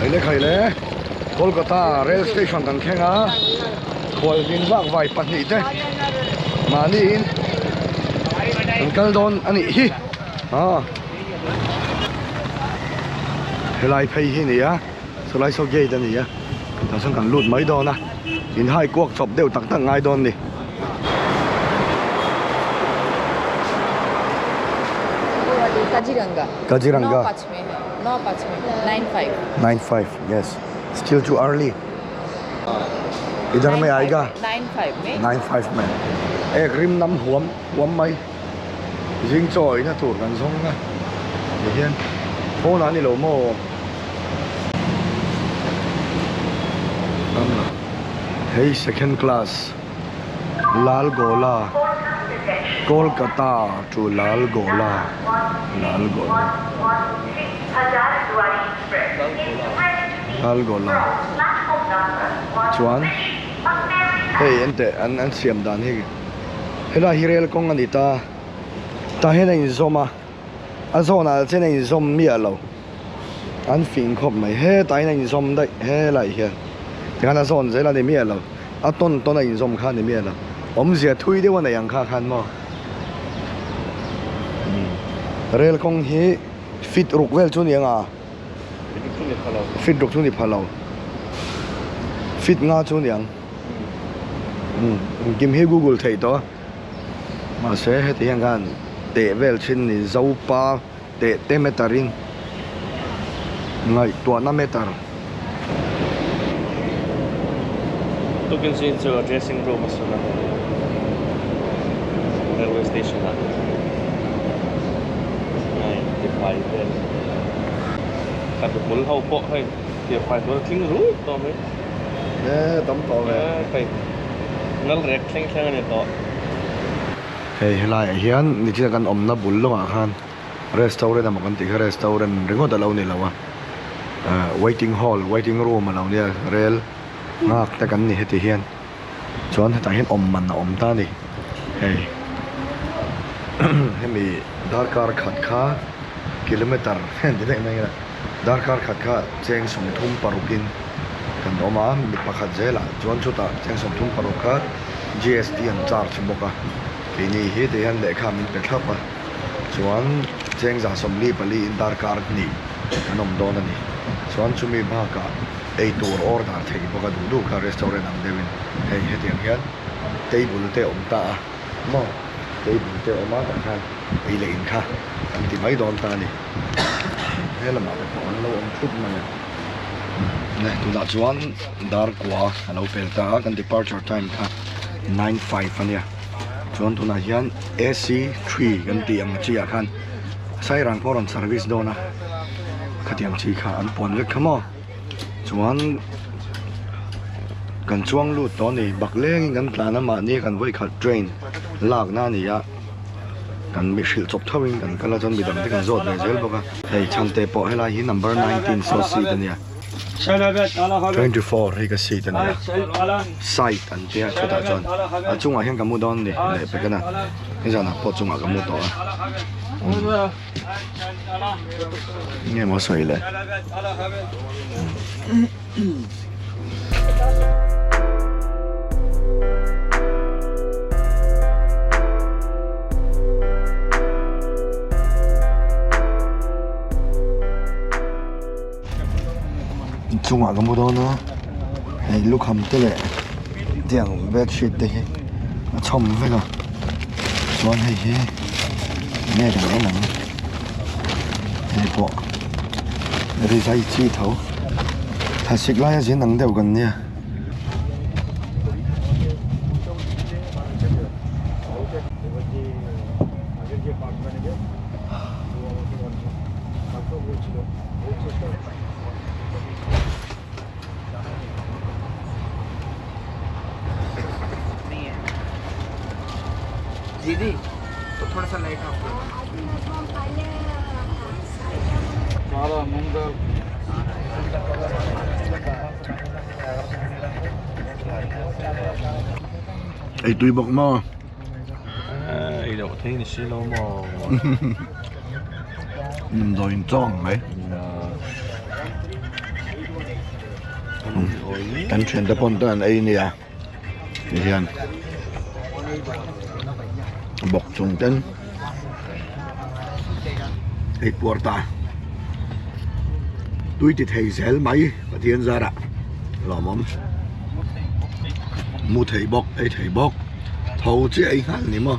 khai le Kolkata rail station kan khenga khol din wak vai pahnih te mani in kal don ani hi helai phei hi ni ya solai so gate ani ya ta sang kan lut mai do na in hai kuak chop deu tak tak ngai don ni Kaziranga 9:05 में 95 yes still too early इधर में आएगा 95 में एक रिम नम हुम mai riêng trội na thủ gần sông na để hiên phố nào đi lỗ mồ hey second class Lal Gola Kolkata to Lal Gola chuan hey ente an siam dan hi hela hirel kong ani ta hena in zoma azona chen in zom mi alo an fin khop mai he tai na in zom dai he lai hian kana zon zela ni mi alo a ton in zom khan ni mi alo om zia thui de wan yang kha khan mo rel kong hi fit rukvel chu ni anga fit ruk chu ni phalo fit nga chu niang kim hi Google thei to ma se he ti hang gan te vel chin ni zo pa te metarin ngai to na metar you can see into a dressing room as well railway station phải về cần được muốn hậu bộ hay thì phải tôi kinh rú to mới tấm to về phải nó rét khen này to hey lại hiền ni chỉ cần na bul lo khan restaurant mà kan ti restaurant ringo da lo ni lawa waiting hall waiting room mà lo ni rail ngak ta kan ni heti hian chuan ta hian man na ta ni hey hemi darkar khat kha kilometer hen de ngai ngai darkar khat kha cheng som thum parukin kan oma mi pakhat zela chuan chuta cheng som thum parukha GST an charge boka kini hi de han le kha min pe thapa chuan cheng za som li pali in darkar ni kanom don ani chuan chumi ba ka ei tur order thei boka du kha restaurant am devin hei hetiang hian table te ta mo table te oma ta khan ei le in kha an ti mai don ta ni hela ma ko an lo thut ma ne tu da chuan dar kwa alo pel ta kan departure time kha 9:05 ania chuan tu na hian AC3 kan ti ang chi a khan sai rang foreign service dona khatiam chi kha an pon ve khamo chuan kan chuang lu to ni bakleng kan plana ma ni kan voi khat train lak na ni ya kan mi shil chop thawin kan kala jon bidam te kan zot nei zel boka hei chante po hela hi number 19 so si tania 24 hi ka si tania site an tia chota jon a chunga hian kamu don ni le pe kana ni jana po chunga kamu to nge mo soi le chunga kamu do na hei lukham te le tiang bedsheet te hi a chom ve na chuan hei hi nge kan ai nang hei po ri zai chi tho tha sik lai a zin nang deuh kan nia दीदी तो थोड़ा सा light of कर दो मूंग दाल ei tui bok mo ai đâu thấy ni xí lâu mà nim do in chong mai kan chen da pon tan ai ni à ni hian bok chung ten ei porta tui ti thei zel mai pathian zara lomom mu thei bok thau chi ai hal ni mo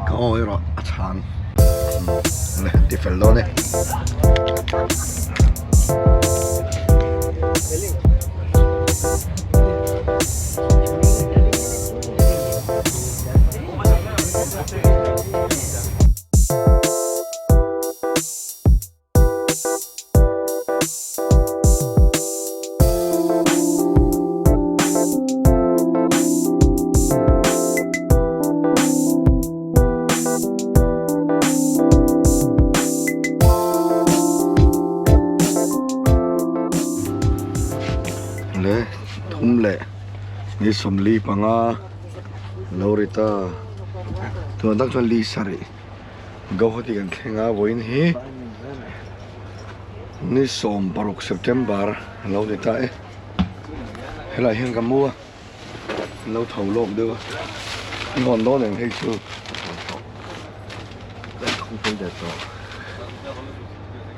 ka oi ro a chang le ti fel lo ne le thum le ni somli panga lorita tu dak chon li sari Guwahati kan thenga voin hi ni som paruk September lorita e helai hian ka mua lo thau lok de ngon do neng hei chu không thấy được rồi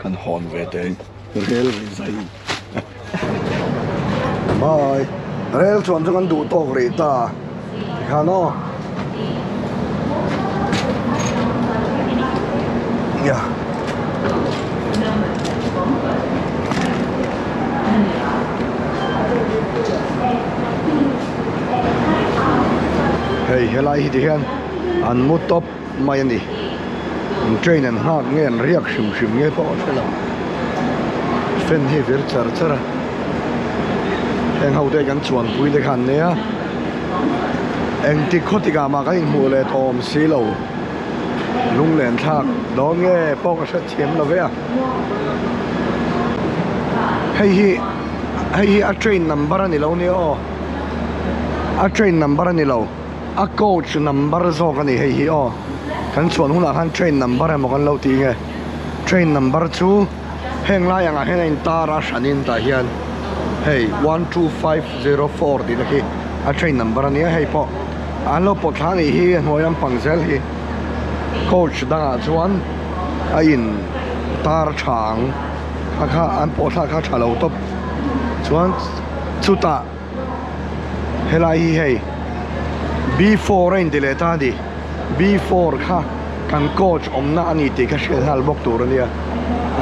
kan hon ve te rel zai bye rel chon chon kan du to ri ta khano ya hey helai hi hian an mu top mai ani train and hak ngen riak shim nge po sela fen hi vir chara eng hau te kan chuan pui de khan ne a eng ti khotika ma ka in mu le tom si lo lung len thak do nge po ka sa chem lo ve a hei hi a train number ani lo ne o a train number ani lo a coach number zo ka ni hei hi o kan chuan huna han train number mo kan lo ti nge train number chu heng lai anga hen in tara shanin ta hian hey 12504 di laki a train number ani hei po an lo po thani hi hnoyam pangzel hi coach danga chuan a in tar chang kha an po kha thalo top chuan chuta helai hi hei B4 in dileta di B4 kha kan coach omna ani ti ka shel hal bok tur ania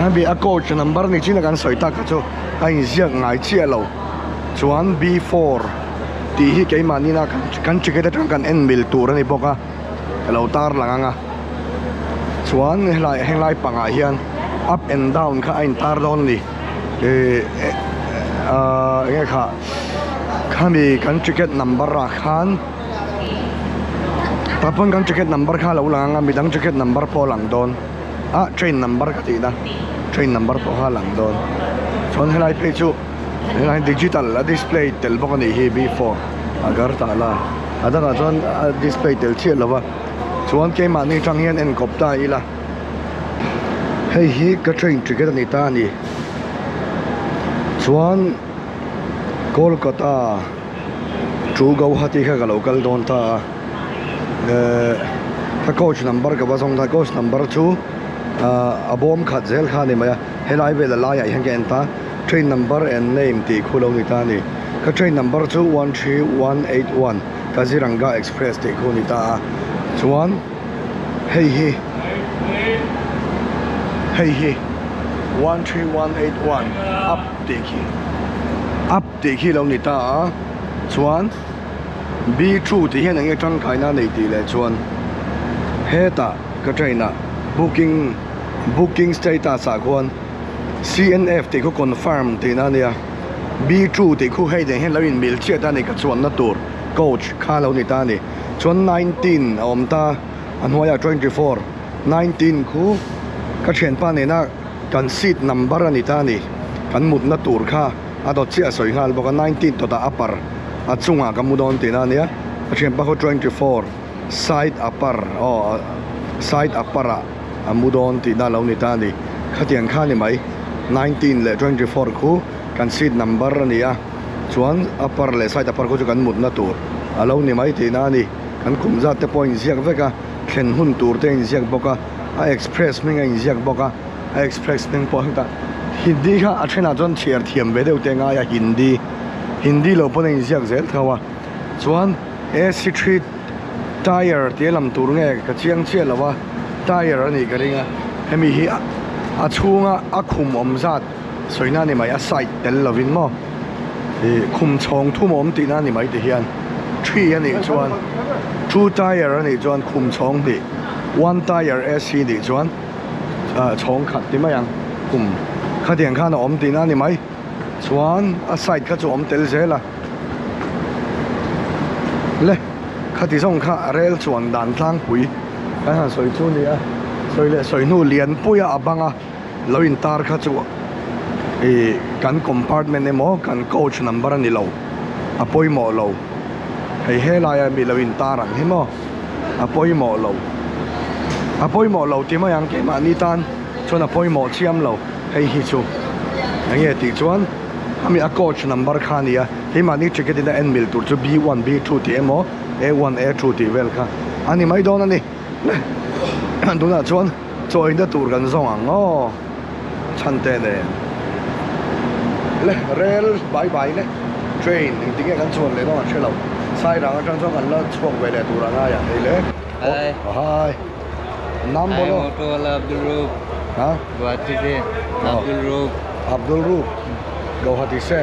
a bi a coach number ni china kan soita ka chu ai ziak ngai chi lo chuan B4 ti hi ke mani na kan ticket kan en mil tur ani boka lo tar langanga chuan helai panga hian up and down kha ain tar don ni nge kha khami kan ticket number ra khan tapon kan ticket number kha lo langa midang ticket number po lang don a train number ka ti da train number po ha lang don chon helai pe chu helai digital a display tel bok ani hi B4 agar ta la adanga chon display tel che lova chuan ke ma ni chang hian en kop ta ila hei hi ka train ticket ani ta ni chuan Kolkata chu Guwahati kha ka local don ta ta coach number ka wasong ta coach number chu abom khat zel kha ni maya helai ve la la ya hang gen ta train number and name ti khulo ni ta ni ka train number chu 13181 Kaziranga Express ti khu ni ta chuan hei hi 13181 up ti khi lo ni ta chuan B2 thì hiện nay trong cái nào này thì là chuan hết ta cái train à booking status à quan CNF thì có confirm thì nào nè B2 thì khu hay thì hiện là in mail chia ta này cái chuan nó tour coach khá lâu này ta này chuan 19 ông ta anh hoa 24 19 khu cái chuyện pa này na cần seat number này ta này cần một nó tour kha à đó chia soi hal bọc 19 to ta upper at chunga kamudon tinania achem pa ko 24 side upper side upper amudon tina lo ni tani khatiang kha ni mai 19 le 24 khu kan seat number ania chuan upper le side upper ko chu kan mut na tur alo ni mai ti na ni kan kum za te point ziak veka thlen hun tur te in ziak boka a express minga in ziak boka a express ning po hta hindi kha a thena chuan thiar thiam ve deuh te nga ya hindi lo pon in ziak zel thawa chuan AC3 tire te lam tur nge ka chiang che lawa tire ani ka ringa hemi hi a chunga a khum om zat soina ni mai a side tel lovin mo e khum chong thu mom ti na ni mai te hian 3 ani chuan 2 tire ani chuan khum chong ti 1 tire AC ni chuan chong khat ti mai ang khum khatiang khan om ti na ni mai chuan a side kha chu om tel zela le khati song kha rel chuan dan tlang pui kan ha soi chu ni a soi le soi nu lian puya abanga loin tar kha chu e kan compartment emo kan coach number ani lo apoi mo lo hei hela ya mi loin tar ang himo apoi mo lo ti ma yang ke ma ni tan chuan apoi mo chiam lo hei hi chu nge ti chuan ami a coach number khania hi ma ni ticket in the end mil tur chu B1 B2 ti emo A1 A2 ti vel kha ani mai don ani duna chuan join the tur kan zong ang o chante ne le rail bye bye le train ting kan chuan le no chelo sai rang atang chong kan la chok ve le tur anga ya le hi nam bolo Abdul Roop. ha Guwahati se Abdul Roop. Abdul Roop Guwahati se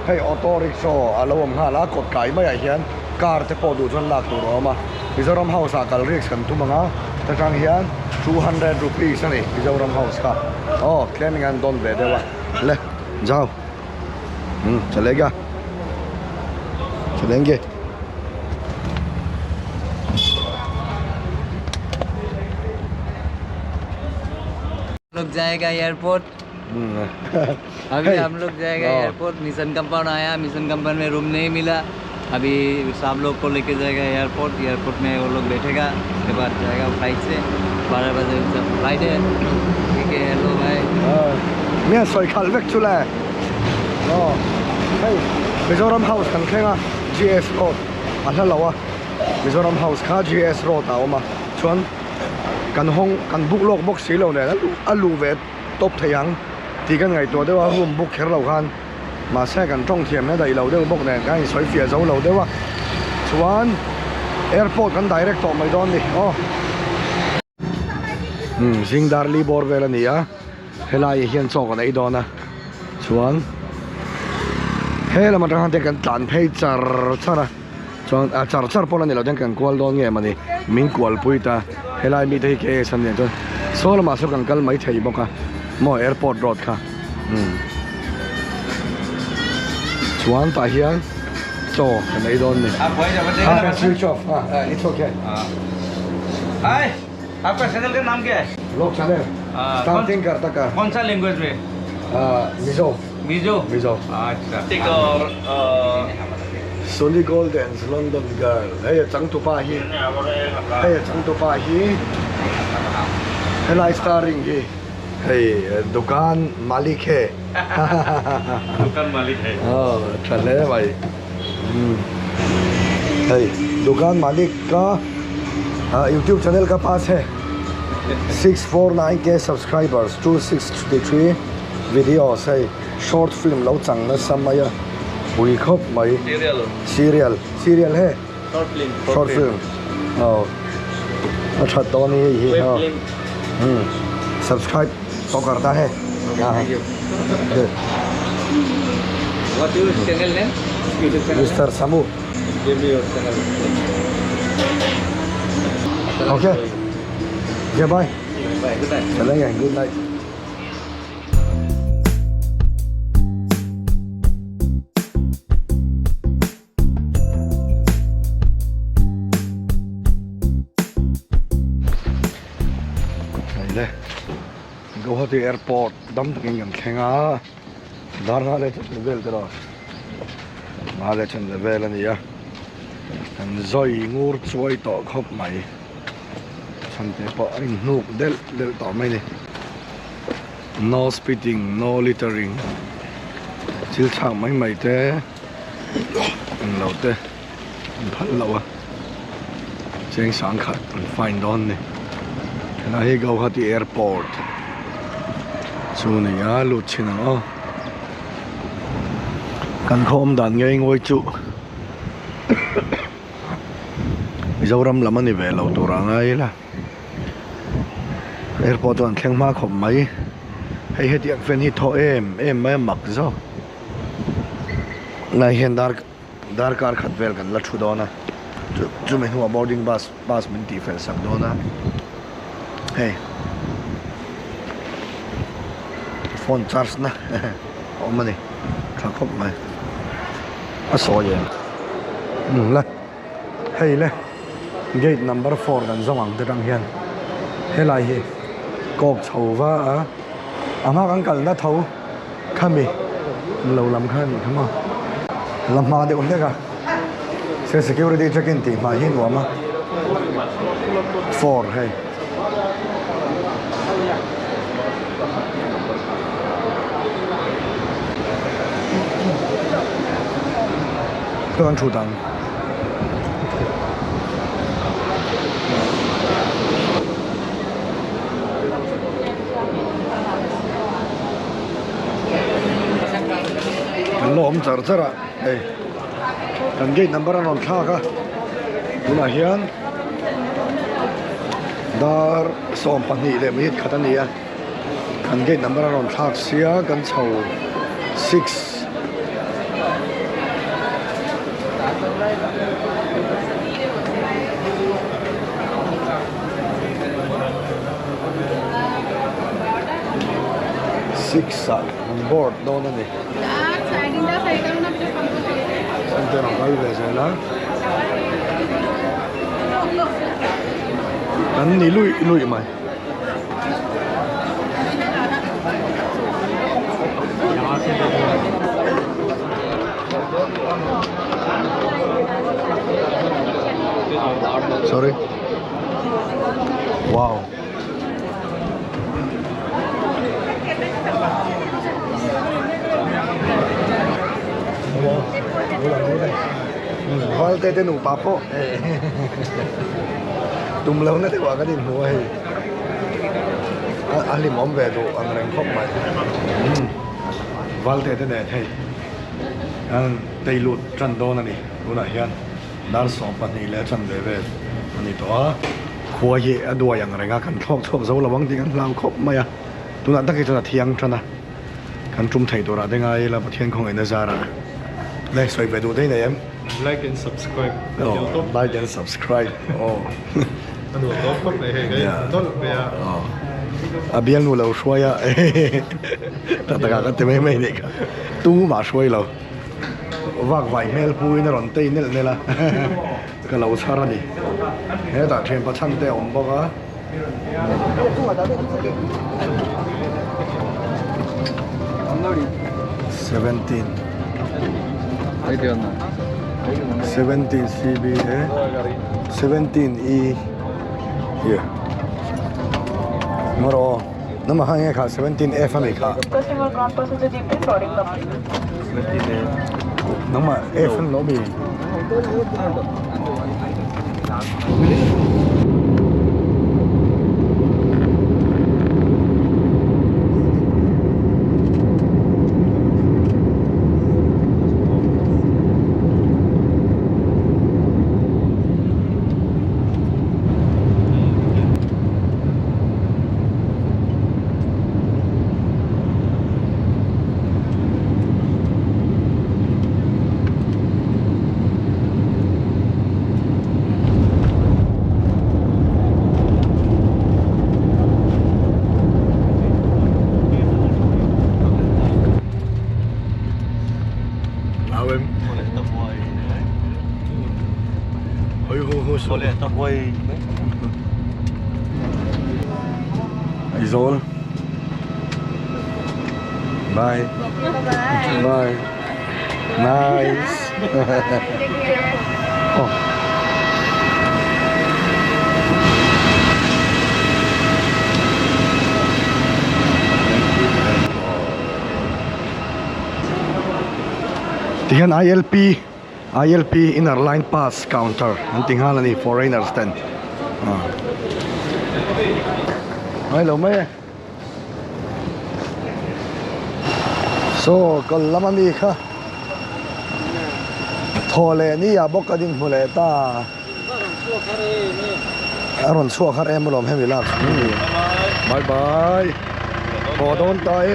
hey auto rickshaw alawam ha la kot kai mai ai hian car te po du chon lak tur oma Mizoram house a kal rickshaw kan tu manga ta tang hian 200 rupees ani Mizoram house ka oh claiming and don ve dewa le जाओ चलेगा चलेंगे लोग जाएगा एयरपोर्ट अभी हम लोग जाएगा airport mission compound आया मिशन कंपाउंड में रूम नहीं मिला अभी सब लोग को लेके जाएगा एयरपोर्ट में वो लोग बैठेगा उसके बाद जाएगा फ्लाइट से 12 बजे फ्लाइट है ठीक है हेलो भाई मैं सोई खाल वेक चुला ओ हे Mizoram house kan khenga GS road ala lawa Mizoram house kha GS road a oma chuan kan hong kan book lok box si lo ne alu ve top thayang ti kan ngai to dewa room book kher lo khan ma se kan tong thiam na dai lo de bok ne kai soi fia zo lo dewa chuan airport kan direct to mai don ni o Singdarli bor vela ni a helai hian chok an ei dona chuan hela ma tang kan tlan phei char chara chuan a char pon ani lo den kan kwal don nge mani min kwal puita helai mi thei ke san ne chuan sol ma so kan kal mai thei boka mo airport road kha chuan ta hian cho kan ei don ni आप switch off it's okay हाय आपका चैनल का नाम क्या है lok channel starting karta ka कौन सा लैंग्वेज में mizo मिजो अच्छा take a Sunny Golden's London girl. Hey, chang tu pa hi. Hey, chang tu pa hi. Hello, starring hi. Hey, dukan malik hai. दुकान मालिक है Oh, chale bhai. Hey, दुकान मालिक का YouTube channel का पास है 649k subscribers 263 videos है short film lau chang na samaya ui khop mai serial है short film अच्छा तो नहीं ही सब्सक्राइब तो करता है What your channel name? Mister Samu Give me your channel. Okay ये बाय Bye. Good night. चलेंगे good night Guwahati airport dam taking yang khenga dar na le level tero ma le chen level ani ya an zoi ngur chuai to khop mai chan te pa in nuk del to mai ni no spitting no littering chil chang mai mai te lâu tê phát lâu à trên sáng khát fine đón này là hay Guwahati airport chú này á lụt trên nào căn khom đàn nghe ngồi trụ dâu râm lắm anh về lâu tổ ràng ấy là airport toàn khen ma khom mấy hay hết tiệc phen hít thọ em mấy mặc gió này hiện dar car khát về gần là chú đó na chú mình hoa boarding bus mình đi phải sang đó na hey phone charge na ông này thằng khóc mày à số gì là hay là gate number 4 gần giống ang tự đăng hiền hay là gì cột chầu và à mà anh cần đã thấu khăm mi lâu lắm khăm mi không làm mà để ổn đấy cả sẽ security check in thì mà hiền quá mà 4 hay cơ quan chủ tang lo om char chara ei kan gate number anon thla ka tuna hian dar som pani le mi khatania kan gate number anon thak sia kan chho 6 6 on board đâu nè Santai orang kau biasa lah. Kan ni lui mai. Sorry. Wow. Hol tê nụ papo tum lâu nó thì quả cái điểm mua hay anh đi món về đồ ăn rành khóc mày val tê này hay anh tây lụt chân đô này đồ này hiền dar sòng bát này lẽ chân về anh đi đó khua gì ở đùa yang rành ăn khóc dâu là vắng tiếng ăn lao khóc mày à tụi nó tất cả là thiang chân à kan trung thầy đồ ra đây ngay là một thiên không ai nói ra này xoay về đồ đây này em Like and subscribe. Oh, like and subscribe. Oh. Anh đồ tốt không này cái tốt về à. À biếng nu lâu xoay à. Tất cả các tên mấy này cả. Tu mà xoay lâu. Vác vài mail pui nó còn tây này là. Cái lâu xa ra đi. Hết đã thêm bắt chăn tê ổn bốc á. 17. 17 CBA, 17E here. Moro, nama hanya kah 17F ni kah? Customer ground passenger deep boarding complete. 17 Nama F lobby. Boleh tak boy. Aizawl. Bye. Bye. Nice. Oh. Tihan ILP inner line pass counter an tinghala ni foreigners ten ai lo mai so kol lamami kha thole ni ya bokadin hule ta aron suwa khar em lom hem relax bye bye ho don tai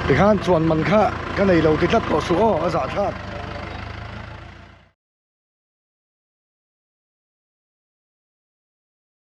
ที่ข้านส่วนมันค่ะก็ในเราที่ทัดต่อสู้อาสาชาติ